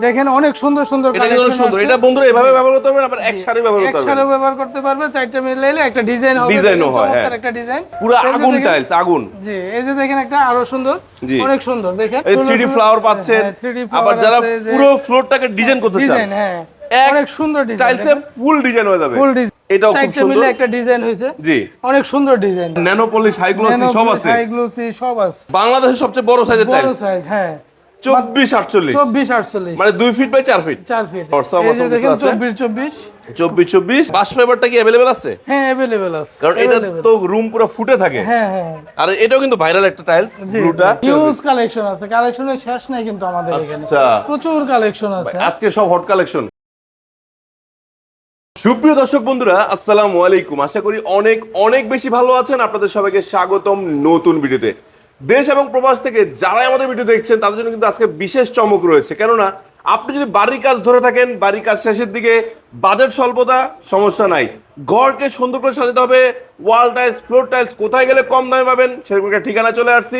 দেখেন অনেক সুন্দর সুন্দর এটা কিন্তু অনেক সুন্দর। এটা বন্ধুরা এভাবে ব্যবহার করতে পারবেন, আবার একসাথে ব্যবহার করতে পারবেন। একসাথে ব্যবহার করতে পারবে, চারটা মিলাইলে একটা ডিজাইন হবে। ডিজাইনও হয়, হ্যাঁ। চমৎকার একটা ডিজাইন। পুরো আগুন টাইলস, আগুন। জি, এই যে দেখেন একটা আরো সুন্দর, জি। অনেক সুন্দর দেখেন। এই 3D ফ্লাওয়ার পাচ্ছেন। আবার যারা পুরো ফ্লোরটাকে ডিজাইন করতে চান, ডিজাইন, হ্যাঁ, অনেক সুন্দর ডিজাইন। টাইলসে ফুল ডিজাইন হয়ে যাবে। ফুল ডিজাইন, এটাও খুব চারটা সুন্দর। মিলে একটা ডিজাইন হইছে। জি, অনেক সুন্দর design. Nano polish, high glossy সব আছে। হাই গ্লোসি সব আছে। বাংলাদেশের সবচেয়ে বড় সাইজের বড় টাইলস, সাইজ, হ্যাঁ, 24-48, 24-48, মানে 2 feet by 4 feet. 4 feet. WhatsApp এই যে দেখেন আছে 24-24, 24-24। বাস ফাইবারটা কি अवेलेबल আছে? হ্যাঁ, अवेलेबल আছে, কারণ এটা তো রুম পুরো ফুটে থাকে। হ্যাঁ হ্যাঁ। আর এটাও কিন্তু ভাইরাল একটা টাইলস, ব্লুটা। হিউজ কালেকশন আছে, কালেকশনের শেষ নাই কিন্তু আমাদের এখানে। আচ্ছা, প্রচুর কালেকশন আছে। আজকে সব হট কালেকশন। সুপ্রিয় দর্শক বন্ধুরা, আসসালামু আলাইকুম। আশা করি অনেক অনেক বেশি ভালো আছেন। আপনাদের সবাইকে স্বাগতম নতুন ভিডিওতে। দেশ এবং প্রবাস থেকে যারা আমাদের ভিডিও দেখছেন তাদের জন্য কিন্তু আজকে বিশেষ চমক রয়েছে। কেননা আপনি যদি বাড়ির কাজ ধরে থাকেন, বাড়ির কাজ শেষের দিকে, বাজেট স্বল্পতা, সমস্যা নাই। ঘরকে সুন্দর করে সাজাতে হবে, ওয়াল টাইলস, ফ্লোর টাইলস কোথায় গেলে কম দামে পাবেন সেরকম একটা ঠিকানা চলে আসছি।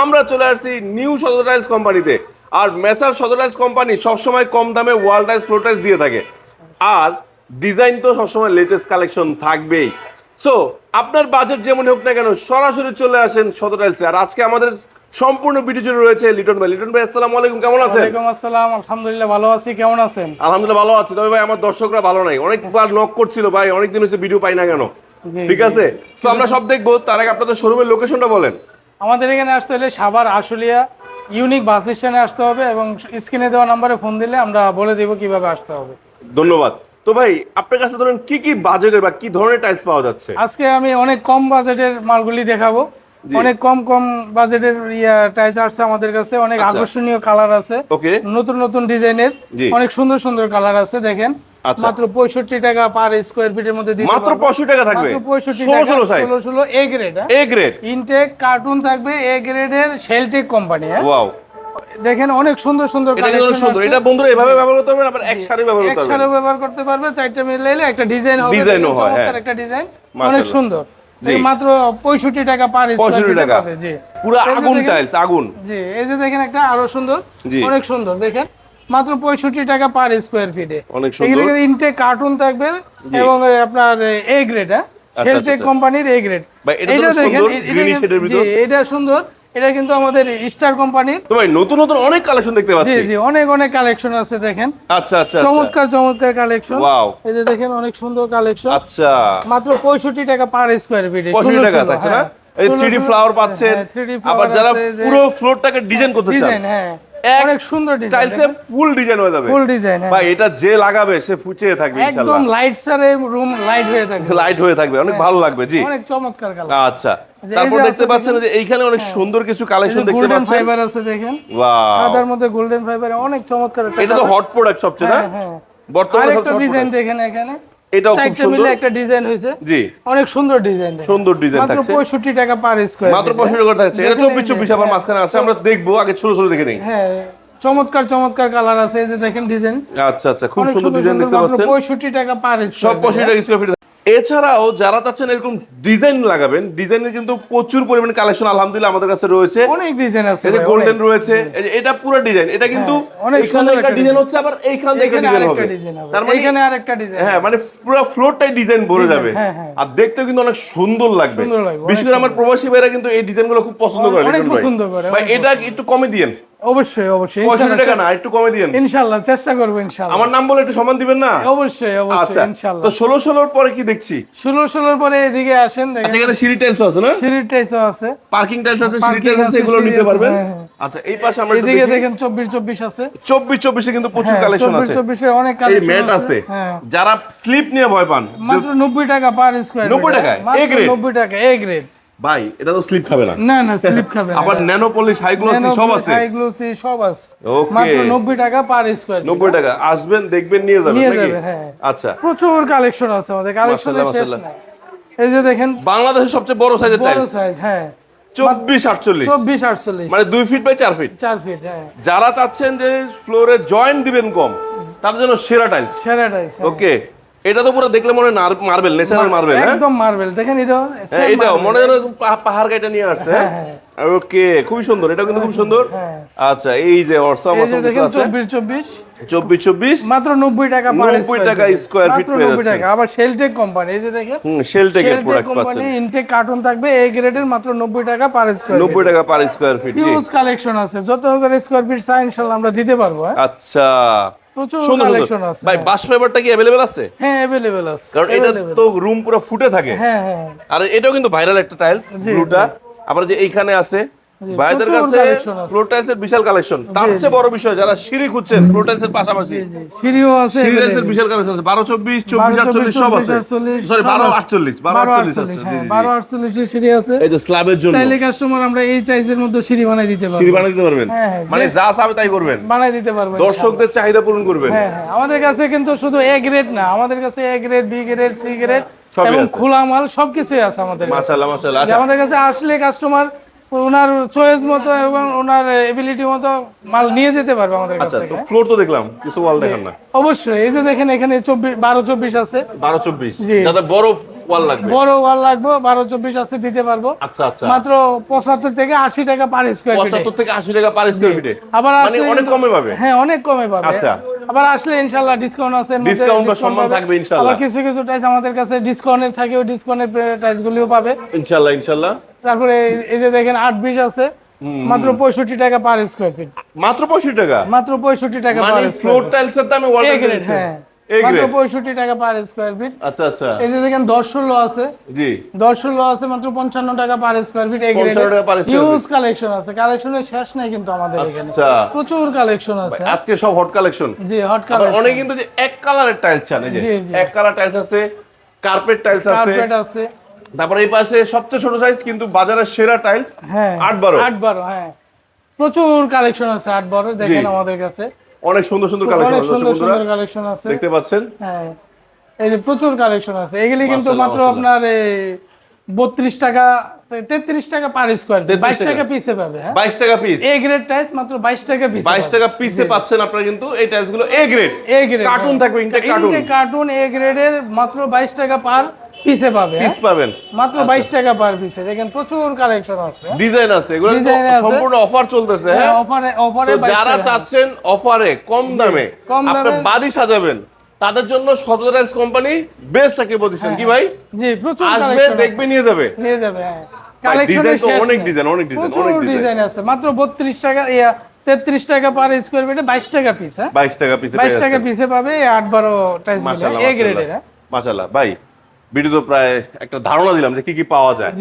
আমরা চলে আসছি নিউ সদর টাইলস কোম্পানিতে। আর মেসার সদর টাইলস কোম্পানি সবসময় কম দামে ওয়াল টাইলস, ফ্লোর টাইলস দিয়ে থাকে। আর ডিজাইন তো সবসময় লেটেস্ট কালেকশন থাকবেই। সো আপনার বাজেট যেমন হোক না কেন, সরাসরি চলে আসেন সদর টাইলসে। আর আজকে আমাদের সম্পূর্ণ ভিডিও জুড়ে রয়েছে লিটন ভাই। লিটন ভাই, আসসালামু আলাইকুম, কেমন আছেন? ওয়ালাইকুম আসসালাম, আলহামদুলিল্লাহ ভালো আছি, কেমন আছেন? আলহামদুলিল্লাহ ভালো আছি। তবে ভাই আমার দর্শকরা ভালো নাই, অনেকবার নক করছিল ভাই, অনেকদিন হচ্ছে ভিডিও পাই না কেন। ঠিক আছে, সো আমরা সব দেখবো। তার আগে আপনাদের শোরুমের লোকেশনটা বলেন। আমাদের এখানে আসতে হলে সাভার আশুলিয়া ইউনিক বাস স্ট্যান্ডে আসতে হবে, এবং স্ক্রিনে দেওয়া নম্বরে ফোন দিলে আমরা বলে দেব কিভাবে আসতে হবে। ধন্যবাদ। তো ভাই আপনার কাছে ধরেন কি কি বাজেটের বা কি ধরনের টাইলস পাওয়া যাচ্ছে? আজকে আমি অনেক কম বাজেটের মালগুলি দেখাবো। অনেক কম কম বাজেটের টাইলস আসছে আমাদের কাছে, অনেক আকর্ষণীয় কালার আছে, নতুন নতুন ডিজাইনের, অনেক সুন্দর সুন্দর কালার আছে। দেখেন মাত্র 65 টাকা পার স্কয়ার ফিটের মধ্যে দিতে পারবো। মাত্র 65 টাকা থাকবে, মাত্র 65 টাকা। 16 A grade, A grade intact carton থাকবে, এ গ্রেডের শেলটেক কোম্পানি। ওয়াও, দেখেন অনেক সুন্দর সুন্দর কালেকশন সুন্দর। এটা বন্ধুরা এভাবে ব্যবহার করতে পারবেন, আবার একসাথে ব্যবহার করতে পারবেন। একসাথে ব্যবহার করতে পারবে, চারটা মিলাইলে একটা ডিজাইন হবে। ডিজাইনও হয়, চমৎকার একটা ডিজাইন, অনেক সুন্দর। মাত্র 65 টাকা পার স্কয়ার ফিট পাবে। জি, পুরো আগুন টাইলস, আগুন। জি, এই যে দেখেন একটা আরো সুন্দর, অনেক সুন্দর। দেখেন মাত্র 65 টাকা পার স্কয়ার ফিটে। অনেক সুন্দর। এগুলো ইনটেক কার্টুন থাকবে, এবং আপনার এ গ্রেড, শেলটেক কোম্পানির এ গ্রেড। এটা দেখেন, জি, এটা সুন্দর। এটা কিন্তু আমাদের স্টার কোম্পানির। তো ভাই নতুন নতুন অনেক কালেকশন দেখতে পাচ্ছি। জি জি, অনেক অনেক কালেকশন আছে দেখেন। আচ্ছা আচ্ছা, চমৎকার চমৎকার কালেকশন। ওয়াও, এই যে দেখেন অনেক সুন্দর কালেকশন। আচ্ছা, মাত্র 65 টাকা পার স্কয়ার ফিট। 65 টাকা থাকছে না? এই 3D ফ্লাওয়ার পাচ্ছেন। আবার যারা পুরো ফ্লোরটাকে ডিজাইন করতে চান, ডিজাইন, হ্যাঁ, অনেক সুন্দর ডিজাইন, টাইলসে ফুল ডিজাইন হয়ে যাবে। ফুল ডিজাইন, ভাই এটা যে লাগাবে সে ফুচে থাকবে ইনশাআল্লাহ। একদম লাইট সারে রুম লাইট হয়ে থাকবে, লাইট হয়ে থাকবে, অনেক ভালো লাগবে। জি, অনেক চমৎকার কালার। আচ্ছা, তারপর দেখতে পাচ্ছেন যে এইখানে অনেক সুন্দর কিছু কালেকশন দেখতে পাচ্ছেন। গোল্ডেন ফাইবার আছে দেখেন। ওয়াও, সাদার মধ্যে গোল্ডেন ফাইবার, অনেক চমৎকার। এটা তো হট প্রোডাক্ট সবচেয়ে, না? হ্যাঁ, বর্তমানে আরেকটা ডিজাইন দেখেন এখানে, এটাও খুব সুন্দর। মিলে একটা ডিজাইন হইছে। জি, অনেক সুন্দর ডিজাইন, সুন্দর ডিজাইন থাকছে। মাত্র 65 টাকা পার স্কয়ার, মাত্র 65 টাকা থাকছে। এটা 24-24 আবার মাঝখানে আছে, আমরা দেখবো। আগে ছোট ছোট দেখে নেই। হ্যাঁ, চমৎকার চমৎকার কালার আছে। এই যে দেখেন ডিজাইন। আচ্ছা আচ্ছা, খুব সুন্দর ডিজাইন দেখতে পাচ্ছেন। 65 টাকা পার স্কয়ার, সব 65 টাকা স্কয়ার ফিট। এছাড়াও যারা চাচ্ছেন এরকম ডিজাইন লাগাবেন, ডিজাইনের কিন্তু প্রচুর পরিমাণে কালেকশন আলহামদুলিল্লাহ আমাদের কাছে রয়েছে। অনেক ডিজাইন আছে। এই যে গোল্ডেন রয়েছে, এই যে এটা পুরো ডিজাইন। এটা কিন্তু এখানে একটা ডিজাইন হচ্ছে, আবার এইখান থেকে ডিজাইন হবে। তার মানে এখানে আরেকটা ডিজাইন। হ্যাঁ, মানে পুরো ফ্লোরটাই ডিজাইন ভরে যাবে। আর দেখতেও কিন্তু অনেক সুন্দর লাগবে। বিশেষ করে আমার প্রবাসী ভাইরা কিন্তু এই ডিজাইনগুলো খুব পছন্দ করে। অনেক পছন্দ করে ভাই এটা একটু কমে দিয়েন। অবশ্যই অবশ্যই, 65 টাকা না, একটু কমে দিয়েন ইনশাআল্লাহ, চেষ্টা করব ইনশাআল্লাহ। আমার নাম বলে একটু সম্মান দিবেন না? অবশ্যই অবশ্যই, ইনশাআল্লাহ। তো 16 পরে কি দেখছি? 16 পরে এদিকে আসেন। আচ্ছা, এখানে সিঁড়ি টাইলস আছে না? সিঁড়ি টাইলস আছে, পার্কিং টাইলস আছে, সিঁড়ি টাইলস আছে, এগুলো নিতে পারবেন। আচ্ছা, এই পাশে আমরা এদিকে দেখেন 24-24 আছে। 24-24 এ কিন্তু প্রচুর কালেকশন আছে। 24-24 এ অনেক কালেকশন এই ম্যাট আছে। যারা স্লিপ নিয়ে ভয় পান, মাত্র 90 টাকা পার স্কয়ার। 90 টাকা এ গ্রেড। 90 টাকা এ গ্রেড। ভাই এটা তো স্লিপ খাবে না। না না, স্লিপ খাবে না। আবার ন্যানো পলিশ, হাই গ্লোসি সব আছে। হাই গ্লোসি সব আছে। ওকে, মাত্র 90 টাকা পার স্কয়ার। 90 টাকা। আসবেন, দেখবেন, নিয়ে যাবেন নাকি? হ্যাঁ, আচ্ছা, প্রচুর কালেকশন আছে আমাদের, কালেকশনের শেষ নাই। এই যে দেখেন বাংলাদেশের সবচেয়ে বড় সাইজের টাইলস, বড় সাইজ, হ্যাঁ, 24-48, 24-48, মানে 2 ফিট বাই 4 ফিট। 4 ফিট, হ্যাঁ। যারা চাচ্ছেন যে ফ্লোরে জয়েন্ট দিবেন কম, তার জন্য সেরা টাইলস। সেরা টাইলস, ওকে, এটা তো পুরো দেখলে মনে হয় মার্বেল, ন্যাচারাল মার্বেল। একদম মার্বেল, দেখেন এটাও মনে হয় পাহাড় কাটা নিয়ে আসছে। ওকে, খুবই সুন্দর, এটা কিন্তু খুব সুন্দর। আচ্ছা, এই যে অসম অসম কিছু আছে। 24 মাত্র 90 টাকা, 90 টাকা স্কয়ার ফিট পেয়ে যাচ্ছে। টাকা। আবার শেলটেক কোম্পানি, এই যে দেখেন শেলটেকের প্রোডাক্ট পাচ্ছেন। ইনটেক কার্টন থাকবে এ গ্রেডের, মাত্র 90 টাকা পার স্কয়ার ফিট। 90 টাকা per square feet. Huge collection আছে, যত হাজার স্কয়ার ফিট চাই ইনশাআল্লাহ আমরা দিতে পারবো। আচ্ছা, প্রচুর কালেকশন আছে ভাই। বাশ ফাইবারটা কি अवेलेबल আছে? হ্যাঁ, अवेलेबल আছে, কারণ এটা তো রুম পুরো ফুটে থাকে। হ্যাঁ। আর এটাও কিন্তু ভাইরাল একটা টাইলস, ব্লুটা। আবার যে এইখানে আছে ভাইদের কাছে ফ্লোর টাইলসের বিশাল কালেকশন। তার চেয়ে বড় বিষয়, যারা সিঁড়ি খুঁজছেন ফ্লোর টাইলসের পাশাপাশি সিঁড়িও আছে, সিঁড়ি টাইলসের বিশাল কালেকশন আছে। 12 24 24 48 সব আছে। সরি, 12 48 12 48 এর সিঁড়ি আছে। এই যে স্ল্যাবের জন্য চাইলে কাস্টমার আমরা এই টাইলসের মধ্যে সিঁড়ি বানাই দিতে পারবো। সিঁড়ি বানাই দিতে পারবেন, মানে যা চাবে তাই করবেন, বানাই দিতে পারবেন, দর্শকদের চাহিদা পূরণ করবেন। হ্যাঁ। আমাদের কাছে কিন্তু শুধু এ গ্রেড না, আমাদের কাছে A grade, B grade, C grade এবং খোলা মাল সবকিছুই আছে আমাদের কাছে। মাশাআল্লাহ মাশাআল্লাহ। আমাদের কাছে আসলে কাস্টমার ওনার চয়েস মতো এবং ওনার এবিলিটি মতো মাল নিয়ে যেতে পারবে আমাদের কাছে। আচ্ছা, তো ফ্লোর তো দেখলাম, কিছু ওয়াল দেখান না? অবশ্যই, এই যে দেখেন এখানে 12 24 আছে। 12 24 যাতে বড় ওয়াল লাগবে, বড় ওয়াল লাগবে 12 24 আছে, দিতে পারবো। আচ্ছা আচ্ছা, মাত্র 75 থেকে 80 টাকা পার স্কয়ার ফিট। 75 থেকে 80 টাকা পার স্কয়ার ফিটে, আবার মানে অনেক কমে পাবে। হ্যাঁ, অনেক কমে পাবে। আচ্ছা, আবার আসলে ইনশাআল্লাহ ডিসকাউন্ট আছে, ডিসকাউন্ট বা সম্মান থাকবে ইনশাআল্লাহ। আবার কিছু কিছু টাইস আমাদের কাছে ডিসকাউন্টের থাকে, ওই ডিসকাউন্টের টাইস গুলিও পাবে ইনশাআল্লাহ ইনশাআল্লাহ। তারপরে এই যে দেখেন 820 আছে, মাত্র 65 টাকা পার স্কয়ার ফিট। মাত্র 65 টাকা, মাত্র 65 টাকা পার মানে স্কয়ার ফ্লোর টাইলসের দামে ওয়াল গ্রেড। হ্যাঁ, মাত্র 65 টাকা পার স্কয়ার ফিট। আচ্ছা আচ্ছা, এই যে দেখেন 10 16 আছে। জি, 10 16 আছে, মাত্র 55 টাকা পার স্কয়ার ফিট। এই গ্রেড হিউজ কালেকশন আছে, কালেকশনের শেষ নাই কিন্তু আমাদের এখানে। আচ্ছা, প্রচুর কালেকশন আছে আজকে সব হট কালেকশন। জি, হট কালেকশন। অনেক কিন্তু যে এক কালারের টাইলস চান, এই যে এক কালার টাইলস আছে, কার্পেট টাইলস আছে, কার্পেট আছে। তারপরে এই পাশে সবচেয়ে ছোট সাইজ কিন্তু বাজারের সেরা টাইলস। হ্যাঁ, 8 12। হ্যাঁ, প্রচুর কালেকশন আছে 8 12। দেখেন আমাদের কাছে অনেক সুন্দর সুন্দর কালেকশন আছে, দেখতে পাচ্ছেন। হ্যাঁ, এই যে প্রচুর কালেকশন আছে। এগুলি কিন্তু মাত্র আপনার 32 টাকা 33 টাকা পার স্কয়ার, 22 টাকা পিসে পাবে। হ্যাঁ, 22 টাকা পিস। এ গ্রেড টাইলস মাত্র 22 টাকা পিস, 22 টাকা পিসে পাচ্ছেন আপনারা কিন্তু এই টাইলস গুলো এ গ্রেড। কার্টুন থাকবে, ইনটেক কার্টুন এ গ্রেডের মাত্র 22 টাকা পার পিসে পাবে। পিস পাবেন মাত্র 22 টাকা পার পিসে। দেখেন প্রচুর কালেকশন আছে, ডিজাইন আছে, এগুলো সম্পূর্ণ অফার চলতেছে। হ্যাঁ, অফারে যারা চাচ্ছেন অফারে কম দামে আপনার বাড়ি সাজাবেন, তাদের জন্য শতদা টাইলস কোম্পানি বেস্ট একটা প্রতিষ্ঠান। কি ভাই? জি, প্রচুর আসবে, দেখবে, নিয়ে যাবে। হ্যাঁ, কালেকশনের শেষ অনেক ডিজাইন আছে। মাত্র 32 টাকা 33 টাকা পার স্কয়ার ফিটে 22 টাকা পিস। হ্যাঁ, 22 টাকা পিসে 22 টাকা পিসে পাবে 8 12 টাইলস গুলো এ গ্রেডের। মাশাআল্লাহ ভাই, ভিডিও তো প্রায় একটা ধারণা দিলাম যে কি কি পাওয়া যায়,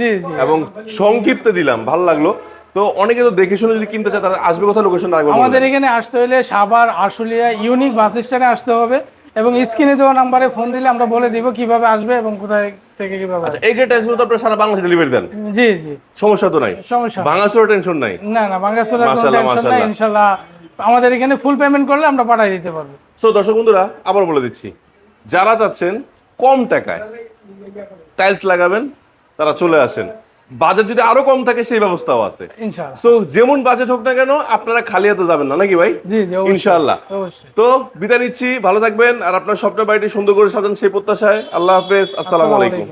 এবং সংক্ষিপ্ত দিলাম, ভালো লাগলো। তো অনেকে তো দেখে শুনে যদি কিনতে চায়, তারা আসবে কোথায়, লোকেশন রাখবো? আমাদের এখানে আসতে হলে সাভার আশুলিয়া ইউনিক বাস স্ট্যান্ডে আসতে হবে, এবং স্ক্রিনে দেওয়া নম্বরে ফোন দিলে আমরা বলে দিব কিভাবে আসবে এবং কোথায় থেকে কিভাবে। আচ্ছা, এই গ্রেড টাইলসগুলো তো আপনারা সারা বাংলাদেশে ডেলিভারি দেন? জি জি, সমস্যা তো নাই, সমস্যা ভাঙাচোরা টেনশন নাই? না না, ভাঙাচোরা কোনো টেনশন নাই ইনশাআল্লাহ। আমাদের এখানে ফুল পেমেন্ট করলে আমরা পাঠিয়ে দিতে পারবো। সো দর্শক বন্ধুরা, আবার বলে দিচ্ছি, যারা চাচ্ছেন কম টাকায় টাইলস লাগাবেন, তারা চলে আসেন। বাজেট যদি আরো কম থাকে সেই ব্যবস্থাও আছে ইনশাআল্লাহ। সো যেমন বাজেট হোক না কেন, আপনারা খালি হাতে যাবেন না, নাকি ভাই? জি জি, ইনশাআল্লাহ। তো বিদায় নিচ্ছি, ভালো থাকবেন, আর আপনার স্বপ্নের বাড়িটি সুন্দর করে সাজান সেই প্রত্যাশায়। আল্লাহ হাফেজ, আসসালামু আলাইকুম।